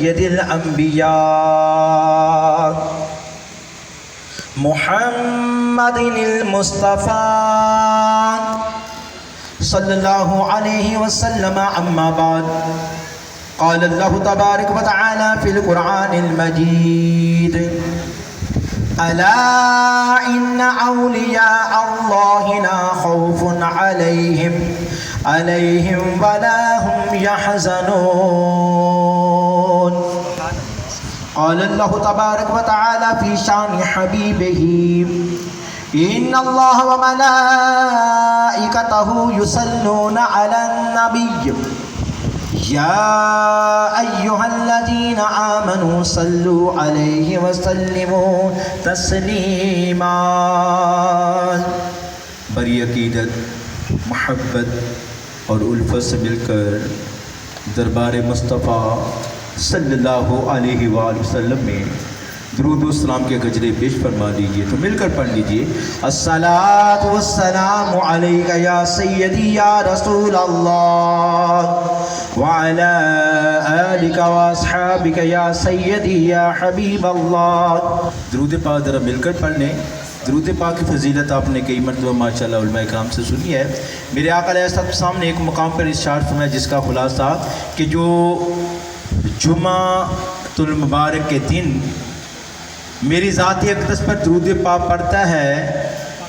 سید الانبیاء محمد المصطفى صلی اللہ علیہ وسلم اما بعد قال اللہ تبارک و تعالی فی القرآن المجید الا ان اولیاء اللہ لا خوف علیہم ولا هم يحزنون قال اللہ تبارک و تعالی فی شان حبیبہ ان اللہ وملائکتہ یصلون علی النبی یا ایہا الذین آمنوا صلوا علیہ وسلموا تسلیما۔ بڑی عقیدت، محبت اور الفت سے مل کر دربار مصطفیٰ صلی اللہ علیہ وآلہ وسلم میں درود و سلام کے گجرے پیش فرما دیجئے۔ تو مل کر پڑھ لیجئے الصلاۃ والسلام علیک یا سیدی یا رسول اللہ وعلی آلک واصحابک یا سیدی یا حبیب اللہ۔ درود پاک ذرا مل کر پڑھ لیں۔ درود پاک کی فضیلت آپ نے کئی مرتبہ ماشاءاللہ علماء کرام سے سنی ہے۔ میرے آقا علیہ السلام نے ایک مقام پر ارشاد فرمایا جس کا خلاصہ کہ جو جمعۃ المبارک کے دن میری ذاتی اقدس پر درود پاک پڑھتا ہے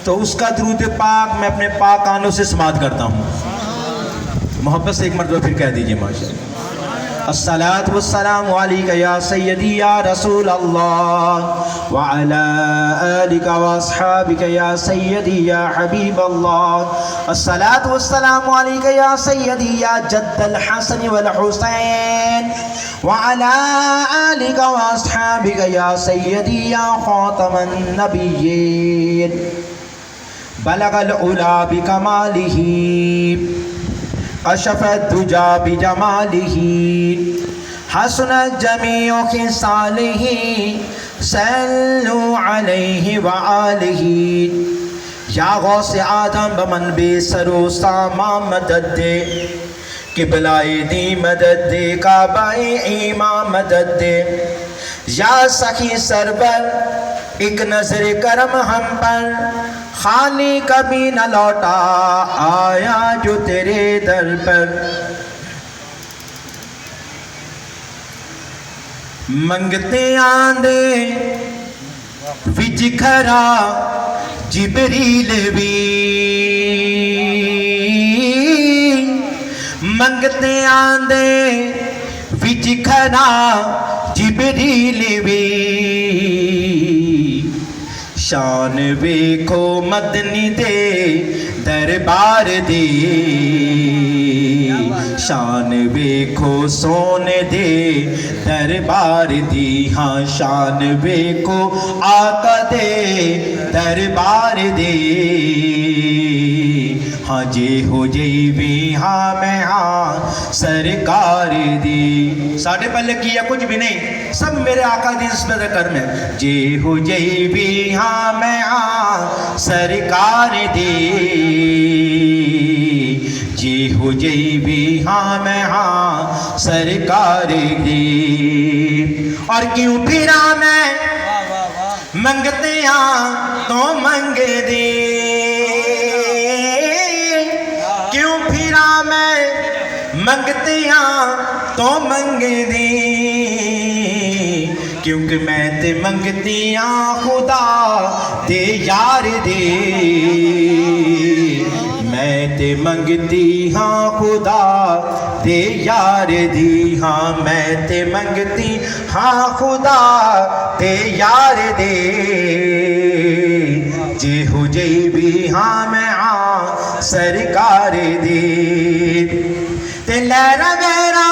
تو اس کا درود پاک میں اپنے پاک کانوں سے سماعت کرتا ہوں۔ محبت سے ایک مرتبہ پھر کہہ دیجئے ماشاءاللہ الصلاۃ والسلام علیک یا سیدی یا رسول اللہ وعلی آلک واصحابک یا سیدی یا حبیب اللہ۔ الصلاۃ والسلام علیک یا سیدی یا جد الحسن والحسین وعلی آلک واصحابک یا سیدی یا خاتم النبیین۔ بلغ العلا بکمالہ کشف الدجا بجمالہ حسنت جمیع خصالہ صلوا علیہ وآلہ۔ یا غوث آدم بمنبع سر و ساما مدد دے، قبلۂ دی مدد دے، کعبہ ایمان مدد دے۔ یا سخی سربر ایک نظر کرم ہم پر، خالی کبھی نہ لوٹا آیا جو تیرے در پر۔ منگتے آندے وچ کھرا جبریل بھی، منگتے آندے وچ کھرا جبریل بھی۔ شان ویکھو مدنی دے دربار دی، شان ویکھو سونے دے دربار دی، ہاں شان ویکھو آقا دے دربار دی، ہاں جے ہو جئی بھی ہاں میں ہاں سرکار دی۔ ساڑھے پہلے کیا کچھ بھی نہیں، سب میرے آقا دی نسبت کرم ہے۔ جے ہو جئی بھی ہاں میں ہاں سرکار دی، جے ہو جئی بھی ہاں میں ہاں سرکار دی۔ اور کیوں پھرا میں منگتے ہاں تو منگ دی، کیوں پھرا میں منگتے ہاں تو منگ دی، کیونکہ میں تے منگتی ہاں خدا دے یار دی، میں تے منگتی ہاں خدا دے یار دی، ہاں میں تے منگتی ہاں خدا دے یار دے۔ جے ہو جئی بھی ہاں میں ہاں سرکار دی، تے لہرا ویرا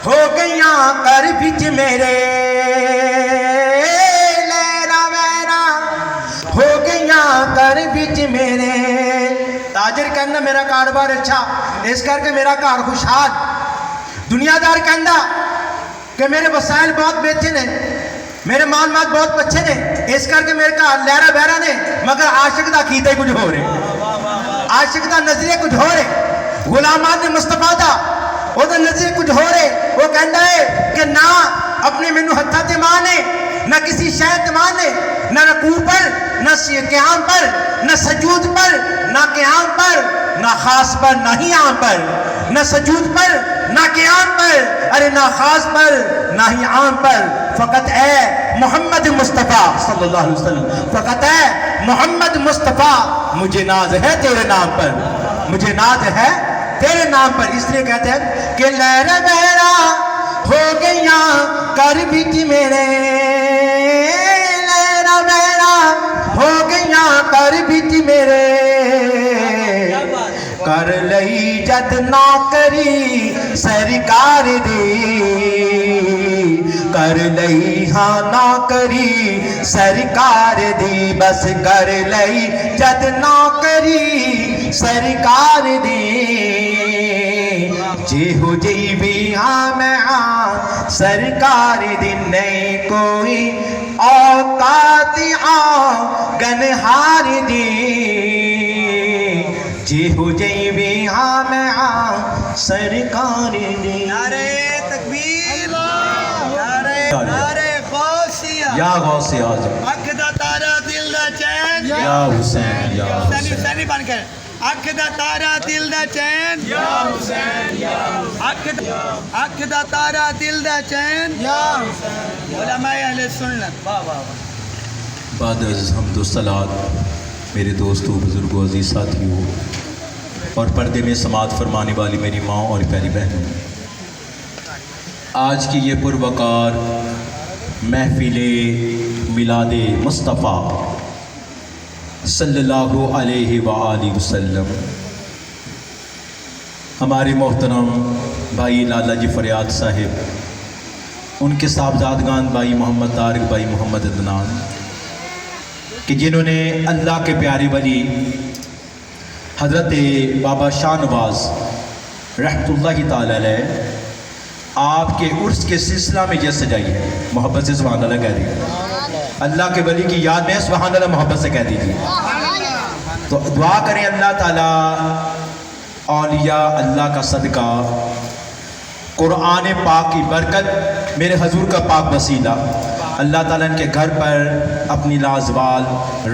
ہو گیاں کر بچ میرے، لہرا ویرا ہو گیاں کر بچ میرے۔ تاجر کہنا میرا کاروبار اچھا، اس کر کے میرا کار خوشحال۔ دنیا دار کہنا کہ میرے وسائل بہت بہتر نے، میرے مال مال بہت اچھے نے، اس کر کے میرے کار لہرا بہرا نے، مگر عاشق دا عقیدہ کچھ ہو رہے، عاشق دا نظریہ کچھ ہو رہے، غلامات مصطفیٰ دا وہ نظریہ کچھ ہو رہے۔ وہ کہنا ہے کہ نہ اپنے مینو ہتھا تے مانے نہ کسی شے تے مانے نہ رکوع پر نہ قیام پر نہ سجود پر نہ قیام پر نہ خاص پر نہ ہی عام پر نہ سجود پر نہ قیام پر ارے نہ خاص پر نہ ہی عام پر فقط اے محمد مصطفیٰ صلی اللہ علیہ وسلم فقط اے محمد مصطفیٰ مجھے ناز ہے تیرے نام پر مجھے ناز ہے تیرے نام پر اس لیے کہتے ہیں کہ لہرا بہرا ہو گیا کر بھی میرے لہرا بہرا ہو گیا کر بھی میرے کر لئی جد نوکری سرکار دی کر لئی ہاں نوکری سرکار دی بس کر لئی جد نوکری سرکار دی جی ہو جی بھی ہاں میں ہاں سرکار دی نہیں کوئی اوقات گنہار دی جی ہو جی بھی ہاں میں ہاں سرکار دی نعرہ تکبیر نعرہ غوثیہ یا غوث اعظم اکھ دا تارا دل دا چین یا حسین یا حسین حسینی بن کر اکھ دا تارا دل دا چین یا حسین یا اکھ دا تارا دل دا چین یا حسین علماء اہل سنت واہ واہ بعد از حمد و صلات میرے دوستوں بزرگوں عزیز ساتھیوں اور پردے میں سماعت فرمانے والی میری ماں اور پیاری بہنوں، آج کی یہ پروقار محفل میلاد مصطفیٰ صلی اللہ علیہ وآلہ وسلم ہمارے محترم بھائی لالا جی فریاد صاحب، ان کے صاحبزادگان بھائی محمد طارق، بھائی محمد عدنان، کہ جنہوں نے اللہ کے پیارے ولی حضرت بابا شاہ نواز رحمۃ اللہ تعالی علیہ آپ کے عرس کے سلسلہ میں یہ سجائی ہے، محبت سے سبحان اللہ کہہ دیجیے، اللہ کے ولی کی یاد میں سبحان اللہ محبت سے کہہ دیجیے۔ تو دعا کریں اللہ تعالیٰ اولیاء اللہ کا صدقہ، قرآن پاک کی برکت، میرے حضور کا پاک وسیلہ، اللہ تعالیٰ ان کے گھر پر اپنی لازوال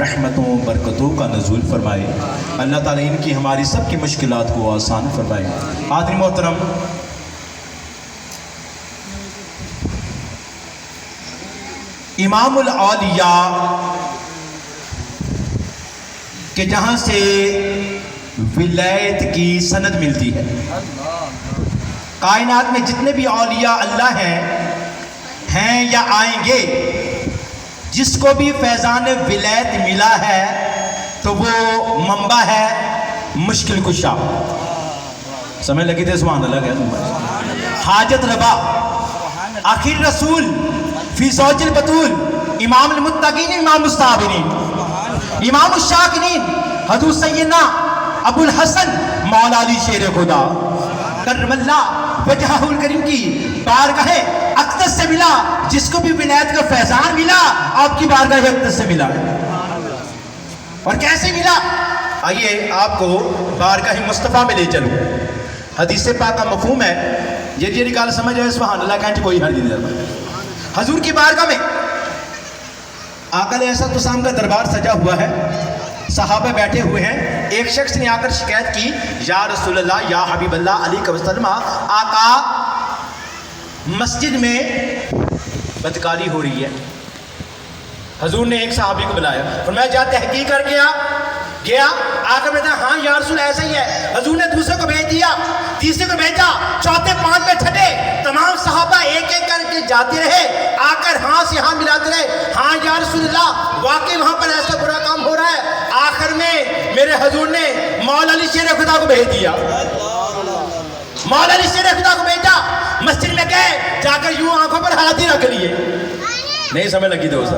رحمتوں برکتوں کا نزول فرمائے، اللہ تعالیٰ ان کی ہماری سب کی مشکلات کو آسان فرمائے۔ حاضرین محترم، امام الاولیاء کہ جہاں سے ولایت کی سند ملتی ہے، کائنات میں جتنے بھی اولیاء اللہ ہیں یا آئیں گے، جس کو بھی فیضان ولایت ملا ہے تو وہ منبع ہے مشکل کشا، سمجھ لگی تھے سبحان اللہ کہہ، حاجت روا، آخر رسول، فی زوج البتول، امام المتقین، امام الصابرین، امام الشاکرین، حضور سیدنا ابو الحسن مولا علی شیر خدا کرم اللہ وجہہ الکریم کی بارگاہ اقدس سے ملا، جس کو بھی ولایت کا فیضان ملا آپ کی بارگاہ اقدس سے ملا۔ اور کیسے ملا؟ آئیے آپ کو بارگاہ مصطفیٰ میں لے چلوں۔ حدیث پاک کا مفہوم ہے، یہ نکال سمجھ ہے سبحان اللہ کہنے کوئی حل نہیں دیتا۔ حضور کی بارگاہ میں آقا علیہ السلام کا دربار سجا ہوا ہے، صحابہ بیٹھے ہوئے ہیں، ایک شخص نے آ کر شکایت کی، یا رسول اللہ، یا حبیب اللہ علیہ وسلم، آقا مسجد میں بدکاری ہو رہی ہے۔ حضور نے ایک صحابی کو بلایا، فرمایا جا تحقیق کر گیا، آ کر بتا ہاں یا رسول ایسا ہی ہے۔ حضور نے دوسرے کو بھیج دیا، تیسرے کو بھیجا، چوتھے پانچویں چھٹے تمام صحابہ ایک ایک کر کے جاتے رہے، آ کر ہاں سے ہاں ملاتے رہے، ہاں یا رسول اللہ واقعی وہاں پر ایسا برا کام ہو رہا ہے۔ آخر میں میرے حضور نے مولا علی شیر خدا کو بھیج دیا، مولا علی شیر خدا کو بھیجا، مسجد میں گئے، جا کر یوں آنکھوں پر ہاتھ ہی رکھ لیے۔ نہیں سمجھ لگی دوست،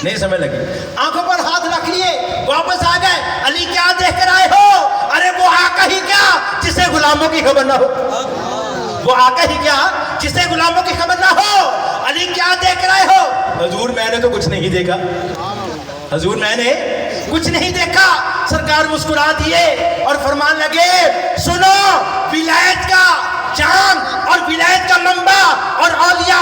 نہیں سمجھ لگی، آنکھوں پر ہاتھ رکھ لیے، واپس آ گئے، علی کیا دیکھ کر آئے ہو؟ ارے وہ آقا ہی کیا جسے غلاموں کی خبر نہ ہو، وہ آقا ہی کیا جسے غلاموں کی خبر نہ ہو، علی کیا دیکھ کر آئے ہو؟ حضور میں نے تو کچھ نہیں دیکھا، حضور میں نے کچھ نہیں دیکھا۔ سرکار مسکرا دیے اور فرمان لگے، سنو ولایت کا چاند اور ولایت کا منبع اور اولیاء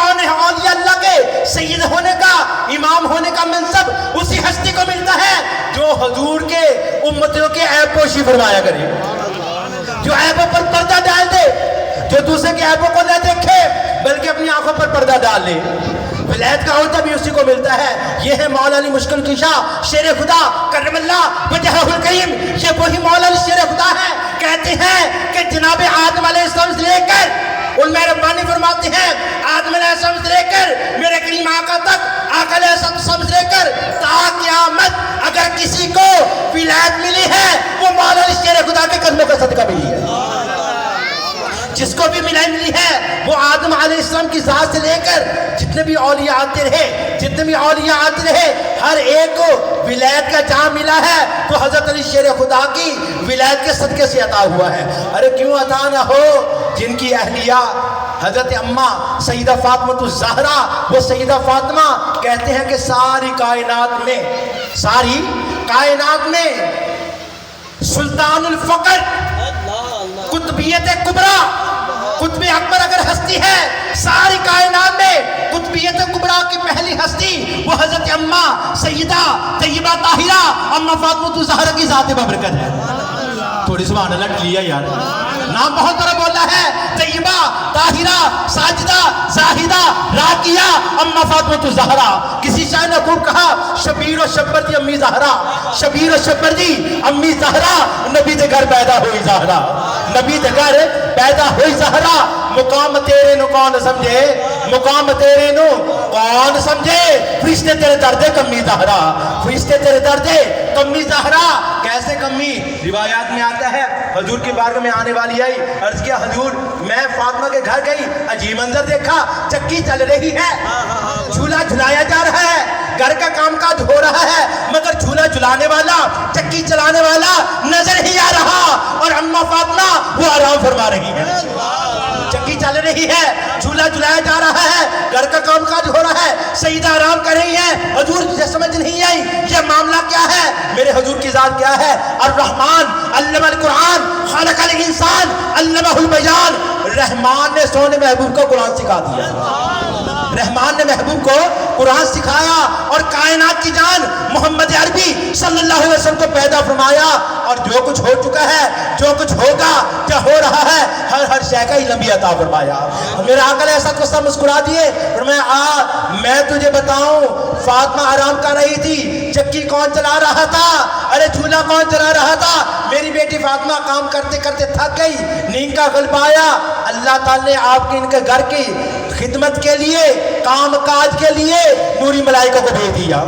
کا منصب اسی ہستی کو ملتا ہے جو حضور کے امتیوں کے عیب پوشی فرمایا کرے، جو عیبوں پر پردہ ڈال دے، جو دوسرے کے عیبوں کو نہ دیکھے بلکہ اپنی آنکھوں پر پردہ ڈال لے۔ ولایت کا عہدہ بھی اسی کو ملتا ہے۔ یہ ہے مولا علی مشکل کشا شیر خدا کرم اللہ وجہہ الکریم، یہ وہی مولا علی شیر خدا ہے۔ کہتے ہیں کہ جناب آدم علیہ السلام سے لے کر، ان میں ربانی فرماتے ہیں آدم علیہ السلام سے لے کر میرے کریم آقا تک، آقا علیہ السلام سے لے کر تا قیامت اگر کسی کو ولایت ملی ہے وہ مولا علی شیر خدا کے قدموں کا صدقہ ملی ہے۔ جس کو بھی ملی ہے وہ آدم علیہ السلام کی ذات سے لے کر جتنے بھی اولیاء آتے رہے ہر ایک کو ولایت کا جام ملا ہے تو حضرت علی شیر خدا کی ولایت کے صدقے سے عطا ہوا ہے۔ ارے کیوں عطا نہ ہو؟ جن کی اہلیہ حضرت اماں سیدہ فاطمہ الزہرا، وہ سیدہ فاطمہ کہتے ہیں کہ ساری کائنات میں سلطان الفقر، قطبیت کبریٰ، قطب اکبر اگر ہستی ہے ساری کائنات میں، قطبیت کبریٰ کی پہلی ہستی وہ حضرت اماں سیدہ طیبہ طاہرہ اماں فاطمہ الزہرا کی ذات بابرکت ہے۔ تھوڑی سبحان اللہ لیا یار، نام بہت بڑا بولا ہے، طیبہ طاہرہ ساجدہ زاہدہ راقیہ اماں فاطمہ الزہرا۔ کسی شاعر نے خوب کہا شبیر و شبر دی امی زہرا، شبیر و شبر دی امی زہرا، نبی دے گھر پیدا ہوئی زہرا، نبی دے گھر پیدا ہوئی زہرا۔ مقام تیرے نو کون سمجھے، مقام تیرے نو کون سمجھے، فرشتے تیرے دردے کمی زہرا، فرشتے تیرے دردے کمی زہرا۔ کیسے کمی؟ روایات میں آتا ہے حضور کی بارگاہ میں آنے والی آئی، عرض کیا حضور میں فاطمہ کے گھر گئی، عجیب منظر دیکھا، چکی چل رہی ہے، جھولا جھلایا جا رہا ہے، گھر کا کام کاج ہو رہا ہے، مگر جھولا جھلانے والا، چکی چلانے والا نظر ہی آ رہا، اور اماں فاطمہ وہ آرام فرما رہی ہے، چکی چل رہی ہے، جھولا جھلایا جا رہا ہے، گھر کا کام کاج ہو رہا ہے، سیدہ آرام کر رہی ہیں۔ حضور یہ سمجھ نہیں آئی یہ معاملہ کیا ہے، میرے حضور کی ذات کیا ہے؟ الرحمن علم القرآن خلق الانسان علمہ البیان۔ رحمان نے سونے محبوب کو قرآن سکھا دیا، رحمان نے محبوب کو قرآن سکھایا اور کائنات کی جان محمد عربی صلی اللہ علیہ وسلم کو پیدا فرمایا، اور جو کچھ ہو چکا ہے، جو کچھ ہوگا، جو ہو رہا ہے، ہر شے کا علم بھی عطا فرمایا۔ میرے آقا علیہ الصلوۃ والسلام مسکرا دیے، فرمایا میں تجھے بتاؤں فاطمہ آرام کر رہی تھی، چکی کون چلا رہا تھا؟ ارے جھولا کون چلا رہا تھا؟ میری بیٹی فاطمہ کام کرتے کرتے تھک گئی، نیند کا غلبہ آیا، اللہ تعالیٰ نے آپ کے ان کے گھر کی خدمت کے لیے، کام کاج کے لیے نوری ملائکہ کو بھیج دیا۔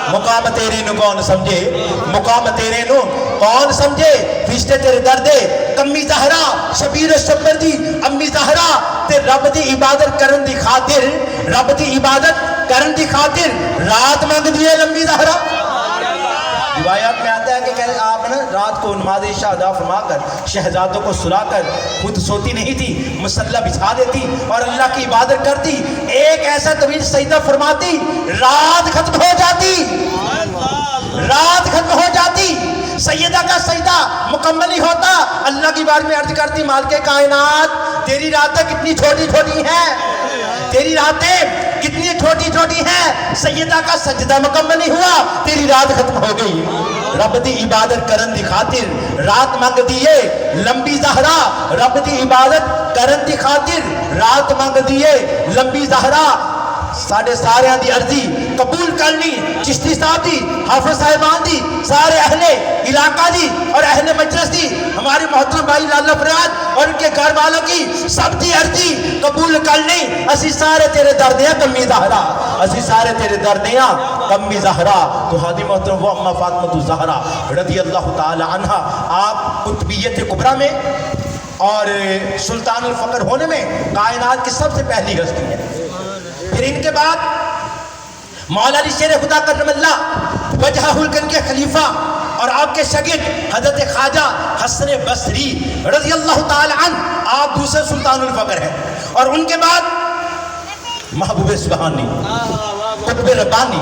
مقام تیرے نو کون سمجھے، مقام تیرے نو کون سمجھے، فرشتے تیرے دردے کمی زہرا، شبیر شبر دی امی زہرا، تے رب دی عبادت کرن دی خاطر، رب دی عبادت کرن دی خاطر رات مانگ دیے لمبی زہرا۔ روایات میں آتا ہے کہ آپ نے رات کو نماز عشاء ادا فرما کر شہزادوں کو سلا کر خود سوتی نہیں تھی، مصلی بچھا دیتی اور اللہ کی عبادت کرتی، ایک ایسا طویل سجدہ فرماتی، رات ختم ہو جاتی، رات ختم ہو جاتی، سیدہ کا سجدہ مکمل نہیں ہوتا، اللہ کی بارگاہ میں عرض کرتی مالک کائنات تیری راتیں کتنی چھوٹی چھوٹی ہیں، تیری راتیں کتنی چھوٹی چھوٹی ہیں، سیدہ کا سجدہ مکمل نہیں ہوا، تیری رات ختم ہو گئی۔ رب دی عبادت کرن دی خاطر رات مانگ دیے لمبی زہرا، رب دی عبادت کرن دی خاطر رات مانگ دیے لمبی زہرا۔ ساڑھے سارے دی عرضی قبول کرنی، چشتی صاحب دی، حافظ صاحبان دی، سارے اہل علاقہ دی اور اہل مجلس دی، ہمارے محترم بھائی لالا فریاد اور ان کے گھر والوں کی سب دی عرضی قبول کرنی۔ اسی سارے تیرے دردیاں کمی زہرا، اسی سارے تیرے دردیاں کمی زہرا۔ تو حاضر محترم وہ اماں فاطمہ الزہرا رضی اللہ تعالی عنہ، آپ قطبیت کبریٰ میں اور سلطان الفقر ہونے میں کائنات کی سب سے پہلی ہستی ہے۔ پھر ان کے بعد مولا علی شیر خدا کرم اللہ وجہہ الکریم کے خلیفہ اور آپ کے شاگرد حضرت خواجہ حسن بصری رضی اللہ تعالی عنہ، آپ دوسرے سلطان الفقر ہیں، اور ان کے بعد محبوب سبحانی، قطب ربانی،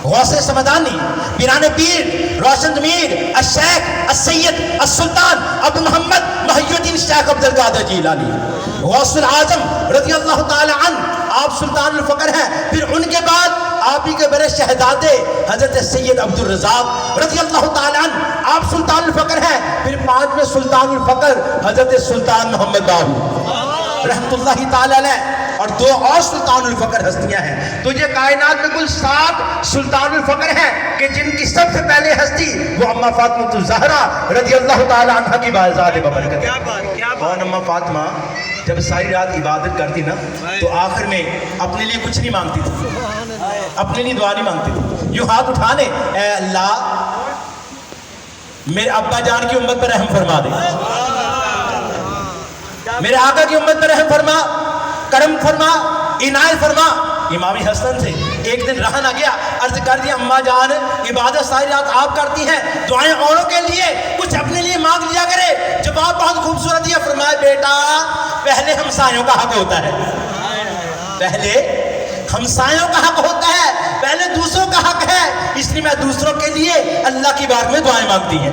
غوث سمدانی، پیران پیر، روشن ضمیر، الشیخ السید السلطان ابو محمد محی الدین شیخ عبد القادر جیلانی، غوث العظم رضی اللہ تعالی عنہ، آپ سلطان الفقر ہیں۔ پھر ان کے بعد آپ ہی کے بڑے شہزادے حضرت سید عبدالرزاق رضی اللہ تعالیٰ عنہ، آپ سلطان الفقر ہیں۔ پھر 5ویں سلطان الفقر حضرت سلطان محمد باہو رحمت اللہ تعالیٰ علیہ، اور 2 اور سلطان الفقر ہستیاں ہیں۔ تو یہ کائنات میں کل 7 سلطان الفقر ہیں کہ جن کی سب سے پہلے ہستی وہ اماں فاطمہ الزہرا رضی اللہ تعالیٰ عنہ کی باعزاد ببرکت ہے۔ کون اماں فاطمہ جب ساری رات عبادت کرتی نا تو آخر میں اپنے لیے کچھ نہیں مانگتی تھی، اپنے لیے دعا نہیں مانگتی تھی، یوں ہاتھ اٹھانے، اے اللہ میرے ابا جان کی امت پر رحم فرما دے، میرے آقا کی امت پر رحم فرما، کرم فرما، عنایت فرما۔ امام حسن سے ایک دن رہا نہ گیا، عرض کر دیا اماں جان عبادت ساری رات آپ کرتی ہیں، دعائیں اوروں کے لیے، کچھ اپنے لیے مانگ لیا کرے۔ جواب بہت خوبصورت دیا، فرمایا بیٹا پہلے ہمسایوں کا حق ہوتا ہے، پہلے ہمسایوں کا حق ہوتا ہے، پہلے دوسروں کا حق ہے، اس لیے میں دوسروں کے لیے اللہ کی بارگاہ میں دعائیں مانگتی ہیں۔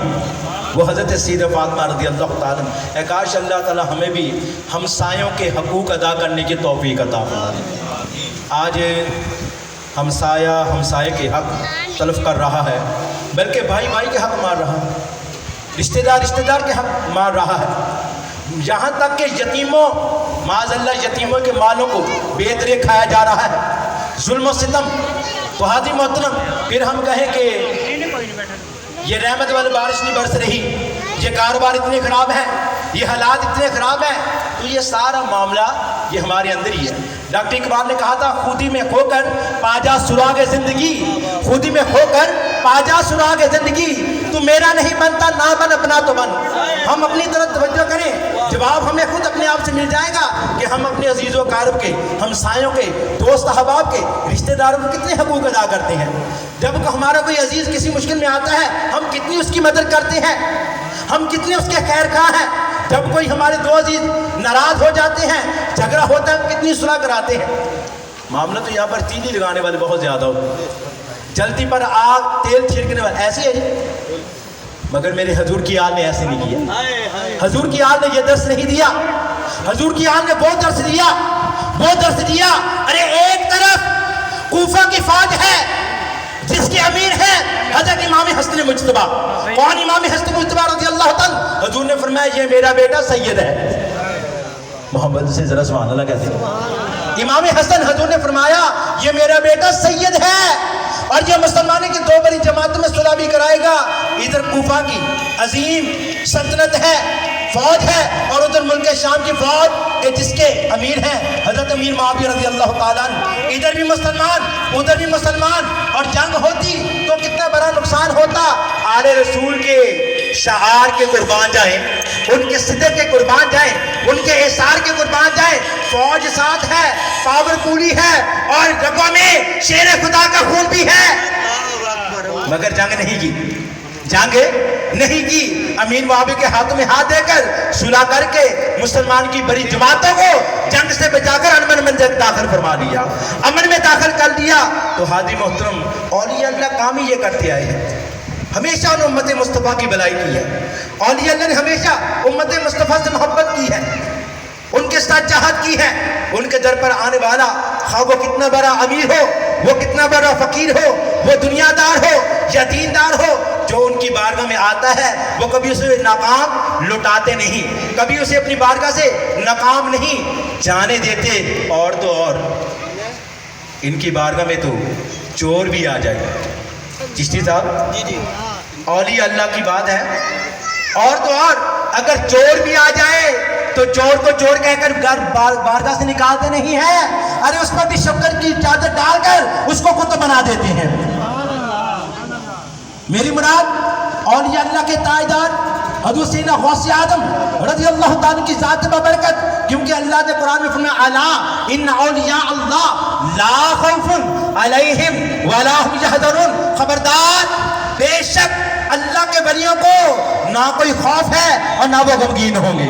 وہ حضرت سیدہ فاطمہ رضی اللہ تعالیٰ عنہ، کاش اللہ تعالیٰ ہمیں بھی ہمسایوں کے حقوق ادا کرنے کی توفیق عطا فرمائے۔ آج ہمسایہ ہمسائے کے حق تلف کر رہا ہے، بلکہ بھائی بھائی کے حق مار رہا ہے، رشتہ دار رشتہ دار کے حق مار رہا ہے، یہاں تک کہ یتیموں، معاذ اللہ یتیموں کے مالوں کو بے درے کھایا جا رہا ہے، ظلم و ستم۔ تو حاضر محترم، پھر ہم کہیں کہ یہ رحمت والی بارش نہیں برس رہی، یہ کاروبار اتنے خراب ہیں، یہ حالات اتنے خراب ہیں، تو یہ سارا معاملہ یہ ہمارے اندر ہی ہے۔ ڈاکٹر اقبال نے کہا تھا خودی میں کھو کر پاجا سراغ زندگی، خودی میں کھو کر پاجا سراغ زندگی، تو میرا نہیں بنتا نہ بن اپنا تو بن۔ ہم اپنی طرف توجہ کریں، جواب ہمیں خود اپنے آپ سے مل جائے گا کہ ہم اپنے عزیز و اقارب کے، ہمسایوں کے، دوست احباب کے، رشتہ داروں کے کتنے حقوق ادا کرتے ہیں۔ جب ہمارا کوئی عزیز کسی مشکل میں آتا ہے ہم کتنی اس کی مدد کرتے ہیں، ہم کتنے اس کے خیر خواہ ہیں۔ جب کوئی ہمارے 2 عزیز ناراض ہو جاتے ہیں، جھگڑا ہوتا ہے، ہم کتنی صلح کراتے ہیں۔ معاملہ تو یہاں پر تیلی لگانے والے بہت زیادہ ہوتے ہیں، جلتی پر آگ تیل چھڑکنے والے ایسے ہے جی، مگر میرے حضور کی آل نے ایسے نہیں کیا۔ حضور کی آل نے یہ درس نہیں دیا، حضور کی آل نے وہ درس دیا، وہ درس دیا۔ ارے ایک طرف کوفہ کی فوج ہے جس کے امیر ہیں حضرت امام حسن مجتبیٰ۔ کون امام حسن مجتبیٰ رضی اللہ تعالیٰ؟ حضور نے فرمایا یہ میرا بیٹا سید ہے، محمد سے ذرا سبحان اللہ کہتے ہیں۔ امام حسن حضور نے فرمایا یہ میرا بیٹا سید ہے، اور یہ مسلمانوں کی 2 بڑی جماعتوں میں صلح بھی کرائے گا۔ ادھر کوفہ کی عظیم سلطنت ہے، فوج ہے، اور ادھر ملک شام کی فوج جس کے امیر ہیں حضرت امیر معاویہ رضی اللہ تعالیٰ عنہ۔ ادھر بھی مسلمان ادھر بھی مسلمان، اور جنگ ہوتی تو کتنا بڑا نقصان ہوتا۔ آل رسول کے شعار کے قربان جائیں، ان کے صدق کے قربان جائیں، ان کے احسار کے قربان جائیں۔ فوج ساتھ ہے، پاور پوری ہے، اور رگوں میں شیر خدا کا خون بھی ہے، مگر جنگ نہیں کی، جنگ نہیں کی۔ امیر معاویہ کے ہاتھوں میں ہاتھ دے کر صلح کر کے مسلمان کی بڑی جماعتوں کو جنگ سے بچا کر امن میں داخل فرما لیا، امن میں داخل کر دیا۔ تو حاضر محترم، اولیاء اللہ کام ہی یہ کرتے آئے ہیں، ہمیشہ ان امت مصطفیٰ کی بھلائی کی ہے۔ اولیاء اللہ نے ہمیشہ امت مصطفیٰ سے محبت کی ہے، ان کے ساتھ چاہت کی ہے۔ ان کے در پر آنے والا خواہ وہ کتنا بڑا امیر ہو، وہ کتنا بڑا فقیر ہو، وہ دنیا دار ہو یا دیندار ہو، جو ان کی بارگاہ میں آتا ہے وہ کبھی اسے ناکام لوٹاتے نہیں، کبھی اسے اپنی بارگاہ سے ناکام نہیں جانے دیتے۔ اور تو اور ان کی بارگاہ میں تو چور بھی آ جائے، چشتی صاحب جی اولیاء اللہ کی بات ہے، اور تو اور اگر چور بھی آ جائے تو چور کو چور کہہ کر بارگاہ سے نکالتے نہیں ہیں، ارے اس پر بھی شکر کی چادر ڈال کر اس کو کتب بنا دیتے ہیں۔ میری مراد اولیاء اللہ کے تاجدار حضرت سیدنا غوث اعظم رضی اللہ تعالیٰ کی ذات ببرکت، کیونکہ اللہ نے قرآن میں فرمایا الا ان اولیاء اللہ لا خوف علیہم ولا هم یحزنون، خبردار بے شک اللہ کے ولیوں کو نہ کوئی خوف ہے اور نہ وہ غمگین ہوں گے،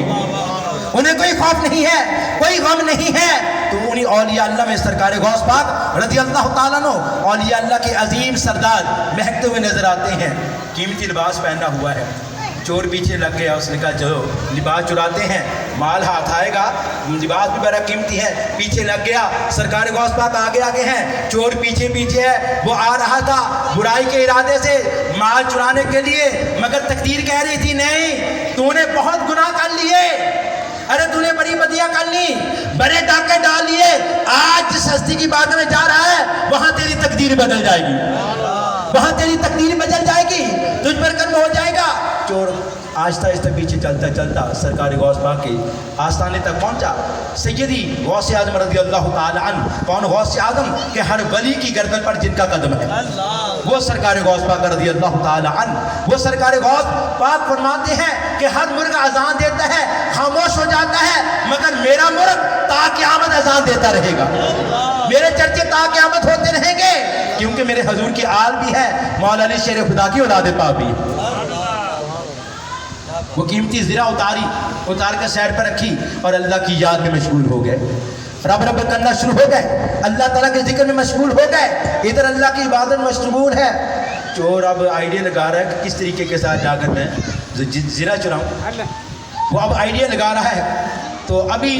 انہیں کوئی خوف نہیں ہے، کوئی غم نہیں ہے۔ تو انہی اولیاء اللہ میں سرکار غوث پاک رضی اللہ تعالیٰ عنہ اولیاء اللہ کے عظیم سردار مہکتے ہوئے نظر آتے ہیں، قیمتی لباس پہنا ہوا ہے، چور پیچھے لگ گیا. اس نے کہا جو لباس چراتے ہیں مال ہاتھ آئے گا, لباس بھی بڑا قیمتی ہے. پیچھے لگ گیا. سرکار غوث پاک آگے آگے ہیں, چور پیچھے پیچھے ہے. وہ آ رہا تھا برائی کے ارادے سے مال چرانے کے لیے, مگر تقدیر کہہ رہی تھی نہیں, تو نے بہت گناہ کر لیے, ارے تو نے بڑی بدیاں کر لی, بڑے ڈاکے ڈال لیے. آج جس ہستی کی بات میں جا رہا ہے وہاں تیری تقدیر بدل جائے گی, وہاں تیری تقدیر بدل جائے گی, تجھ پر قدم ہو جائے گا. چور آہستہ آہستہ پیچھے چلتا چلتا سرکار غوث پاک کے آستانے تک پہنچا. سیدی غوث اعظم رضی اللہ تعالی عنہ, کون غوث اعظم کہ ہر ولی کی گردن پر جن کا قدم ہے, وہ سرکار غوث پاک رضی اللہ تعالی عنہ. وہ سرکار غوث پاک فرماتے ہیں کہ ہر مرغ اذان دیتا ہے خاموش ہو جاتا ہے, مگر میرا مرغ تا قیامت اذان دیتا رہے گا, میرے چرچے تا قیامت ہوتے رہیں گے, کیونکہ میرے حضور کی آل بھی ہے, مولا علی شیر خدا کی اولاد پاک بھی ہے. وہ قیمتی زرہ اتار کر سائڈ پر رکھی اور اللہ کی یاد میں مشغول ہو گئے. رب رب کرنا شروع ہو گئے, اللہ تعالیٰ کے ذکر میں مشغول ہو گئے, ادھر اللہ کی عبادت مشغول ہے. چور اب آئیڈیا لگا رہا ہے کہ کس طریقے کے ساتھ جا کر میں زرہ چراؤں. وہ اب آئیڈیا لگا رہا ہے. تو ابھی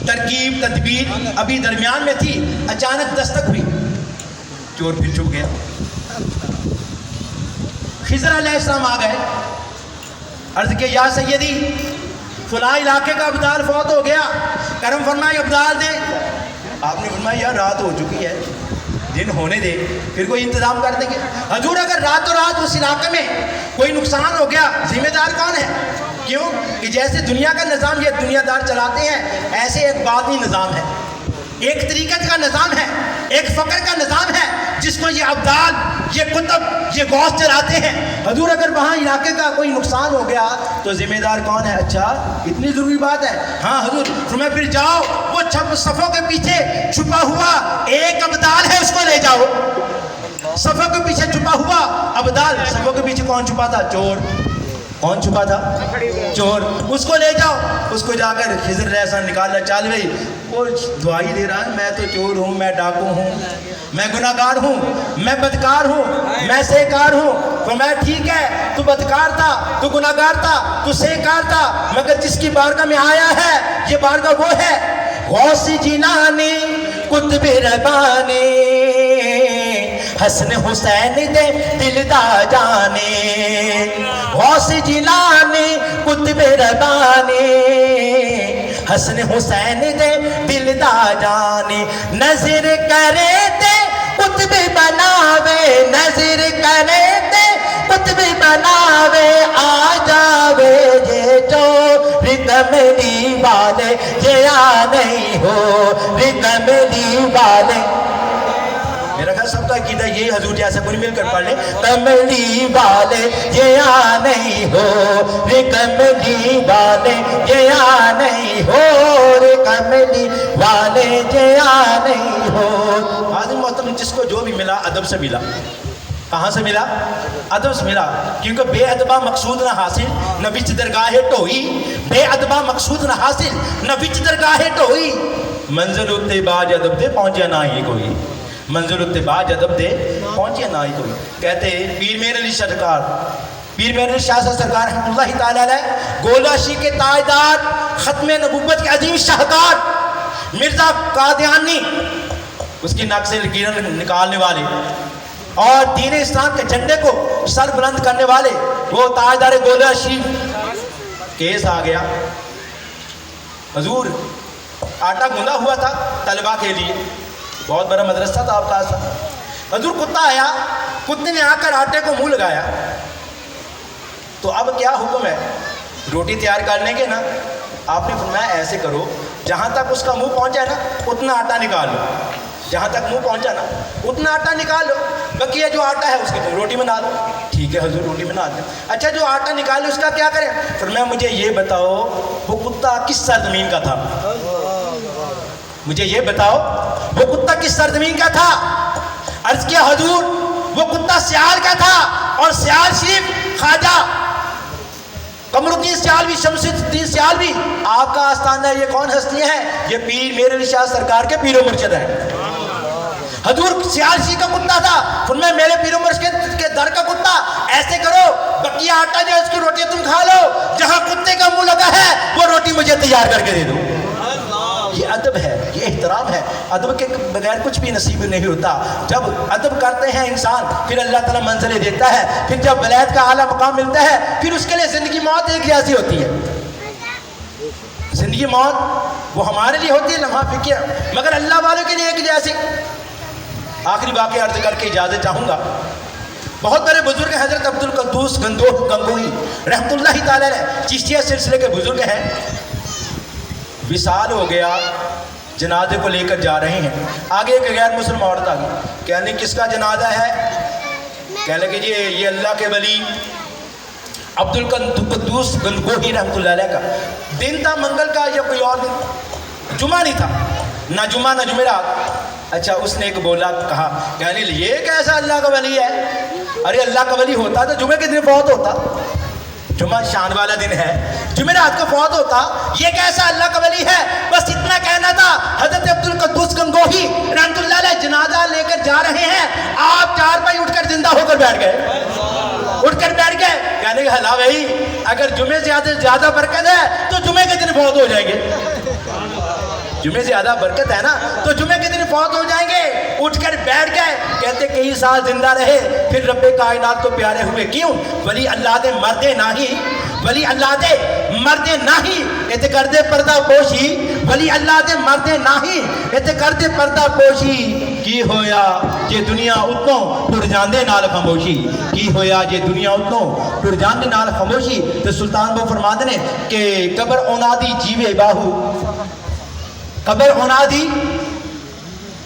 ترکیب تدبیر ابھی درمیان میں تھی, اچانک دستک ہوئی, چور پھر چھپ گیا. خضر علیہ السلام آ گئے, عرض کہ یا سیدی فلاں علاقے کا ابدال فوت ہو گیا, کرم فرمائے ابدال دے. آپ نے فرمایا یار رات ہو چکی ہے, دن ہونے دے, پھر کوئی انتظام کر دیں گے. حضور اگر راتوں رات اس علاقے میں کوئی نقصان ہو گیا ذمہ دار کون ہے؟ کیوں کہ جیسے دنیا کا نظام یہ دنیا دار چلاتے ہیں, ایسے ایک باطنی نظام ہے, ایک طریقت کا نظام ہے, ایک فقر کا نظام ہے, جس کو یہ ابدال, یہ کتب, یہ غوث چلاتے ہیں. حضور اگر وہاں علاقے کا کوئی نقصان ہو گیا تو ذمہ دار کون ہے؟ اچھا اتنی ضروری بات ہے. ہاں حضور فرمایا پھر جاؤ, وہ صفوں کے پیچھے چھپا ہوا ایک ابدال ہے, اس کو لے جاؤ. صفوں کے پیچھے چھپا ہوا ابدال, صفوں کے پیچھے کون چھپا تھا؟ چور. کون چھپا تھا؟ چور. اس کو لے جاؤ. اس کو جا کر خضر جیسا نکالا, چال بھائی. وہ دعائی دے رہا ہے, میں تو چور ہوں, میں ڈاکو ہوں, میں گناہ گار ہوں, میں بدکار ہوں, میں سیکار ہوں. فرمایا ٹھیک ہے, تو بدکار تھا, تو گناہ گار تھا, تو سیکار تھا, مگر جس کی بارگاہ میں آیا ہے یہ بارگاہ وہ ہے غوث جیلانی قطب ربانی, حسن حسین دے دل دا جانے. غوث جیلانی قطب ربانی, حسن حسین دے دل دا جانے. نظر کرے تے قطب بناوے, نظر کرے تے قطب بناوے, آ جاوے جے چو رکملی والے, جے آ نہیں ہو رکملی والے. میرا خیال سب کا عقیدہ یہ حضور جیسا کوئی مل کر پڑھ لے. کملی والے یہ آ نہیں ہو رے, کملی والے یہ آ نہیں ہو رے, کملی والے یہ آ نہیں ہو. حاضر محترم, جس کو جو بھی ملا ادب سے ملا. کہاں سے ملا؟ ادب سے ملا. کیونکہ بے ادبہ مقصود نہ حاصل نہ وچ درگاہ ٹوئی, بے ادبہ مقصود نہ حاصل نہ وچ درگاہ ٹوئی. منزل اتے باج ادب دے پہنچے نہ ہی کوئی, منزل اتے باج ادب دے پہنچے نہ ہی کوئی. کہتے پیر میر علی سرکار, پیر میر علی شاہ سرکار رحمۃ اللہ تعالی علیہ, گولاشی کے تاجدار, ختم نبوت کے عظیم شاہکار, مرزا قادیانی, اس کی ناک سے لکیریں نکالنے والے اور دین اسلام کے جھنڈے کو سر بلند کرنے والے, وہ تاجدار گولاشی. کیس آ گیا. حضور آٹا گوندا ہوا تھا طلبہ کے لیے, بہت بڑا مدرسہ تھا آپ کا ایسا. حضور کتا آیا, کتے نے آ کر آٹے کو منہ لگایا. تو اب کیا حکم ہے؟ روٹی تیار کرنے کے نا, آپ نے فرمایا ایسے کرو, جہاں تک اس کا منہ پہنچا ہے نا اتنا آٹا نکال لو, جہاں تک منہ پہنچا نا اتنا آٹا نکال لو, بقیہ جو آٹا ہے اس کی تم روٹی بنا دو. ٹھیک ہے حضور روٹی بنا دیں. اچھا جو آٹا نکال لو اس کا کیا کریں؟ فرمایا مجھے یہ بتاؤ وہ کتا کس سرزمین کا تھا؟ مجھے یہ بتاؤ وہ کتا کس سرزمین کا تھا؟ عرض کیا حضور وہ کتا سیال کا تھا, اور سیال شریف خواجہ قمر الدین سیالوی, شمس الدین سیالوی آپ کا آستانہ ہے. یہ کون ہستیاں ہیں؟ یہ پیر میر علی شاہ سرکار کے پیر و مرشد ہیں. حضور سیالسی کا کتا تھا، فرمایا میرے پیر و مرشد کے در کا کتا، ایسے کرو بقیہ آٹا جو ہے اس کی روٹی تم کھا لو، جہاں کتے کا منہ لگا ہے وہ روٹی مجھے تیار کر کے دے دو۔ یہ ادب ہے، یہ احترام ہے، ادب کے بغیر کچھ بھی نصیب نہیں ہوتا۔ جب ادب کرتے ہیں انسان پھر اللہ تعالیٰ منزلیں دیتا ہے، پھر جب ولایت کا اعلیٰ مقام ملتا ہے پھر اس کے لیے زندگی موت ایک جیسی ہوتی ہے۔ زندگی موت وہ ہمارے لیے ہوتی ہے لمحہ فکر، مگر اللہ والوں کے لیے ایک جیسی۔ آخری واقعہ عرض کر کے اجازت چاہوں گا۔ بہت بڑے بزرگ حضرت عبد القدوس گنگوہی رحمۃ اللہ تعالی علیہ، چشتیہ سلسلے کے بزرگ ہیں۔ وصال ہو گیا، جنازے کو لے کر جا رہے ہیں، آگے ایک غیر مسلم عورت آ گئی، کہنے کس کا جنازہ ہے؟ کہنے لگے جی یہ اللہ کے ولی عبد القدوس گنگوہی رحمۃ اللہ علیہ کا۔ دن تھا منگل کا یا کوئی اور دن، جمعہ نہیں تھا، نہ جمعہ نہ جمعرات۔ اچھا اس نے ایک بولا، کہا کہنے یہ کیسا اللہ کا ولی ہے؟ ارے اللہ کا ولی ہوتا تو جمعے کے دن فوت ہوتا، جمعہ شان والا دن ہے، جمعرات کو فوت ہوتا، یہ کیسا اللہ کا ولی ہے؟ بس اتنا کہنا تھا۔ حضرت عبد القدوس گنگوہی رحمۃ اللہ علیہ جنازہ لے کر جا رہے ہیں، آپ چارپائی اٹھ کر زندہ ہو کر بیٹھ گئے، اٹھ کر بیٹھ گئے، کہنے کہ ہلا بھائی اگر جمعے سے زیادہ برکت ہے تو جمعے کے دن فوت ہو جائیں گے، جمعے سے زیادہ برکت ہے نا تو جمعے کے دن فوت ہو جائیں گے۔ اٹھ کر بیٹھ گئے، کہتے کئی سال زندہ رہے، پھر رب کائنات کو پیارے ہوئے۔ کیوں؟ ولی اللہ دے مردے نہیں، ولی اللہ دے مردے نہیں ایتے کر دے پردہ پوشی، ولی اللہ دے مردے نہیں ایتے کر دے پردہ پوشی۔ کی ہویا یہ دنیا اتنوں ٹر جاندے نال خاموشی، کی ہویا یہ دنیا اتنوں ٹر جاندے نال خاموشی۔ تو سلطان وہ فرماتے ہیں کہ قبر اونادی جیوے باہو، قبر اونادی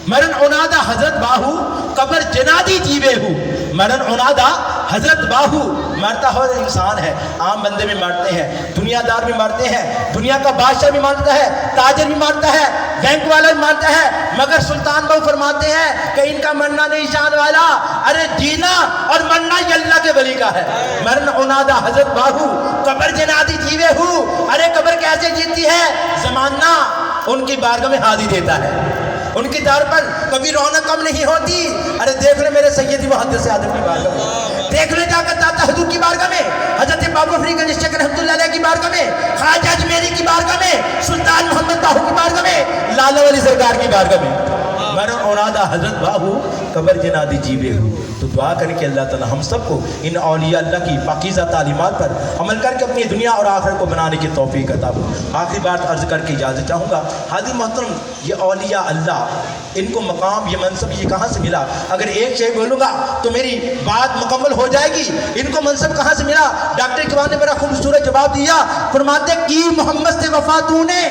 مرن اونادا حضرت باہو، قبر جنادی جیوے ہو، مرن اونادا حضرت باہو۔ مرتا ہو انسان ہے، عام بندے بھی مرتے ہیں، دنیا دار بھی مرتے ہیں، دنیا کا بادشاہ بھی مرتا ہے، تاجر بھی مرتا ہے، بینک والا بھی مرتا ہے، مگر سلطان بہو فرماتے ہیں کہ ان کا مرنا نہیں شان والا، ارے جینا اور مرنا یہ اللہ کے ولی کا ہے۔ مرن اونادا حضرت باہو، قبر جنادی جیوے ہو۔ ارے قبر کیسے جیتی ہے؟ زمانہ ان کی بارگاہ میں حاضری دیتا ہے، ان کی در پر کبھی رونق کم نہیں ہوتی۔ ارے دیکھ لے میرے سیدی محدث اعظم کی بارگاہ میں، دیکھ لے جا کر داتا حضور کی بارگاہ میں، حضرت بابا فرید گنج چک رحمۃ اللہ علیہ کی بارگاہ میں، خواجہ اجمیری کی بارگاہ میں، سلطان محمد باہو کی بارگاہ میں، لالا ولی سرکار کی بارگاہ میں۔ مرن اونادا حضرت باہو، قبر جنادی جیوے ہو۔ تو دعا کریں کہ اللہ تعالی ہم سب کو ان اولیاء اللہ کی پاکیزہ تعلیمات پر عمل کر کے اپنی دنیا اور آخرت کو بنانے کی توفیق عطا فرمائے۔ آخری بات عرض کر کے اجازت چاہوں گا، حاضر محترم یہ اولیاء اللہ، ان کو مقام یہ منصب یہ کہاں سے ملا؟ اگر ایک شے بولوں گا تو میری بات مکمل ہو جائے گی۔ ان کو منصب کہاں سے ملا؟ ڈاکٹر اقبال نے بڑا خوبصورت جواب دیا، فرماتے کی محمد سے وفا تو نے،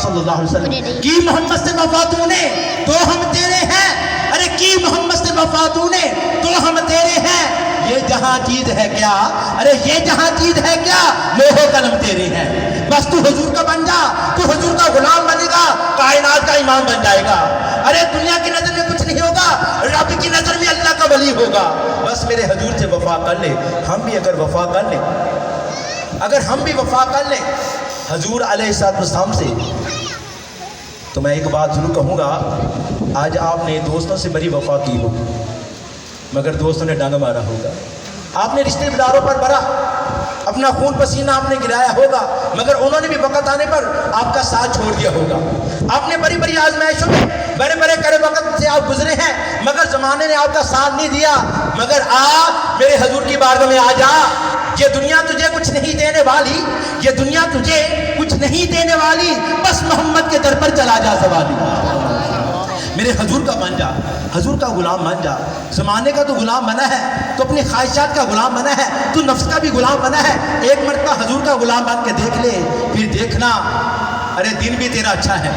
صلی اللہ علیہ وسلم کی محمد سے وفا تو نے تو ہم تیرے ہیں، ارے کی محمد سے وفا تو نے تو ہم تیرے ہیں۔ یہ جہاں چیز ہے کیا، ارے یہ جہاں چیز ہے کیا، لوح و قلم تیرے ہیں، بس تو حضور کا بن جا، تو حضور کا غلام بنے گا، کائنات کا امام بن جائے گا۔ ارے دنیا کی نظر میں کچھ نہیں ہوگا، رب کی نظر میں اللہ کا ولی ہوگا۔ بس میرے حضور سے وفا کر لے، ہم بھی اگر وفا کر لیں، اگر ہم بھی وفا کر لیں حضور علیہ السلام سے، تو میں ایک بات ضرور کہوں گا، آج آپ نے دوستوں سے بڑی وفا کی ہوگی مگر دوستوں نے ڈنگ مارا ہوگا، آپ نے رشتے داروں پر بڑا اپنا خون پسینہ آپ نے گرایا ہوگا مگر انہوں نے بھی وقت آنے پر آپ کا ساتھ چھوڑ دیا ہوگا، آپ نے بڑی بڑی آزمائشوں میں بڑے بڑے کرے وقت سے آپ گزرے ہیں مگر زمانے نے آپ کا ساتھ نہیں دیا، مگر آپ میرے حضور کی بارگاہ میں آ جا، یہ دنیا تجھے کچھ نہیں دینے والی، یہ دنیا تجھے کچھ نہیں دینے والی، بس محمد کے در پر چلا جا سوالی، میرے حضور کا بن جا، حضور کا غلام بن جا۔ زمانے کا تو غلام بنا ہے، تو اپنی خواہشات کا غلام بنا ہے، تو نفس کا بھی غلام بنا ہے، ایک مرتبہ حضور کا غلام بن کے دیکھ لے، پھر دیکھنا ارے دن بھی تیرا اچھا ہے،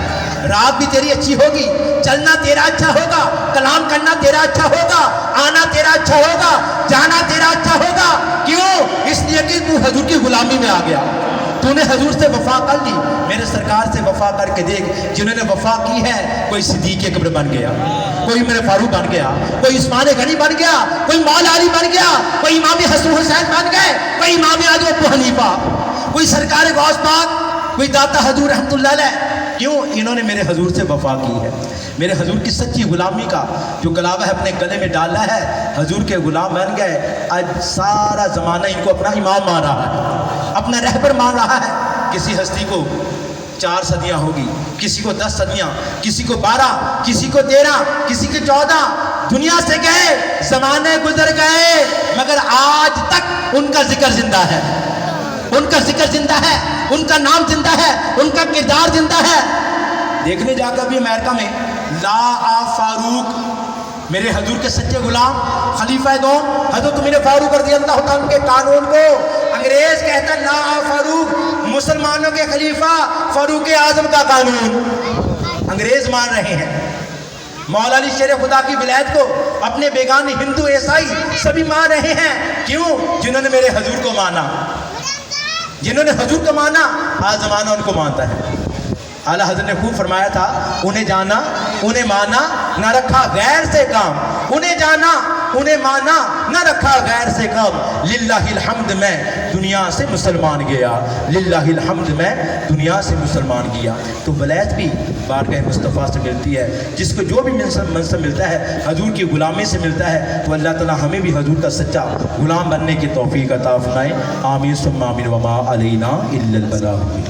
رات بھی تیری اچھی ہوگی، چلنا تیرا اچھا ہوگا، کلام کرنا تیرا اچھا ہوگا، آنا تیرا اچھا ہوگا، جانا تیرا اچھا ہوگا۔ کیوں؟ اس لیے کہ تو حضور کی غلامی میں آ گیا، تو نے حضور سے وفا کر لی۔ میرے سرکار سے وفا کر کے دیکھ، جنہوں نے وفا کی ہے، کوئی صدیق اکبر بن گیا، کوئی میرے فاروق بن گیا، کوئی عثمان غنی بن گیا، کوئی مولا علی بن گیا، کوئی امام حسن حسین بن گئے، کوئی امام اعظم ابو حنیفہ، کوئی سرکار غوث پاک، کوئی داتا حضور رحمۃ اللہ علیہ کیوں؟ انہوں نے میرے حضور سے وفا کی ہے، میرے حضور کی سچی غلامی کا جو گلاوہ اپنے گلے میں ڈالا ہے، حضور کے غلام بن گئے۔ آج سارا زمانہ ان کو اپنا امام مان رہا ہے، اپنا رہبر مان رہا ہے۔ کسی ہستی کو 4 صدیاں ہوگی، کسی کو 10 صدیاں، کسی کو 12، کسی کو 13، کسی کو 14 دنیا سے گئے، زمانے گزر گئے، مگر آج تک ان کا ذکر زندہ ہے، ان کا ذکر زندہ ہے، ان کا نام زندہ ہے، ان کا کردار زندہ ہے۔ دیکھنے جا کر بھی امریکہ میں لا آ فاروق، میرے حضور کے سچے غلام خلیفہ دوم حضرت عمر فاروق رضی اللہ تعالیٰ کے قانون کو انگریز کہتا لا آ فاروق، مسلمانوں کے خلیفہ فاروق اعظم کا قانون انگریز مان رہے ہیں۔ مولا علی شیر خدا کی ولایت کو اپنے بیگانے ہندو عیسائی سبھی مان رہے ہیں۔ کیوں؟ جنہوں نے میرے حضور کو مانا، جنہوں نے حضور کو مانا، آج زمانہ ان کو مانتا ہے۔ اعلیٰ حضرت نے خوب فرمایا تھا، انہیں جانا، انہیں مانا، نہ رکھا غیر سے کام، انہیں جانا، انہیں مانا، نہ رکھا غیر سے کام۔ للہ الحمد میں دنیا سے مسلمان گیا، للہ الحمد میں دنیا سے مسلمان گیا۔ تو ولایت بھی بارگاہ مصطفیٰ سے ملتی ہے، جس کو جو بھی منصب ملتا ہے حضور کی غلامی سے ملتا ہے۔ تو اللہ تعالیٰ ہمیں بھی حضور کا سچا غلام بننے کی توفیق عطا فرمائے۔ آمین ثم آمین وما علینا الا البلاغ۔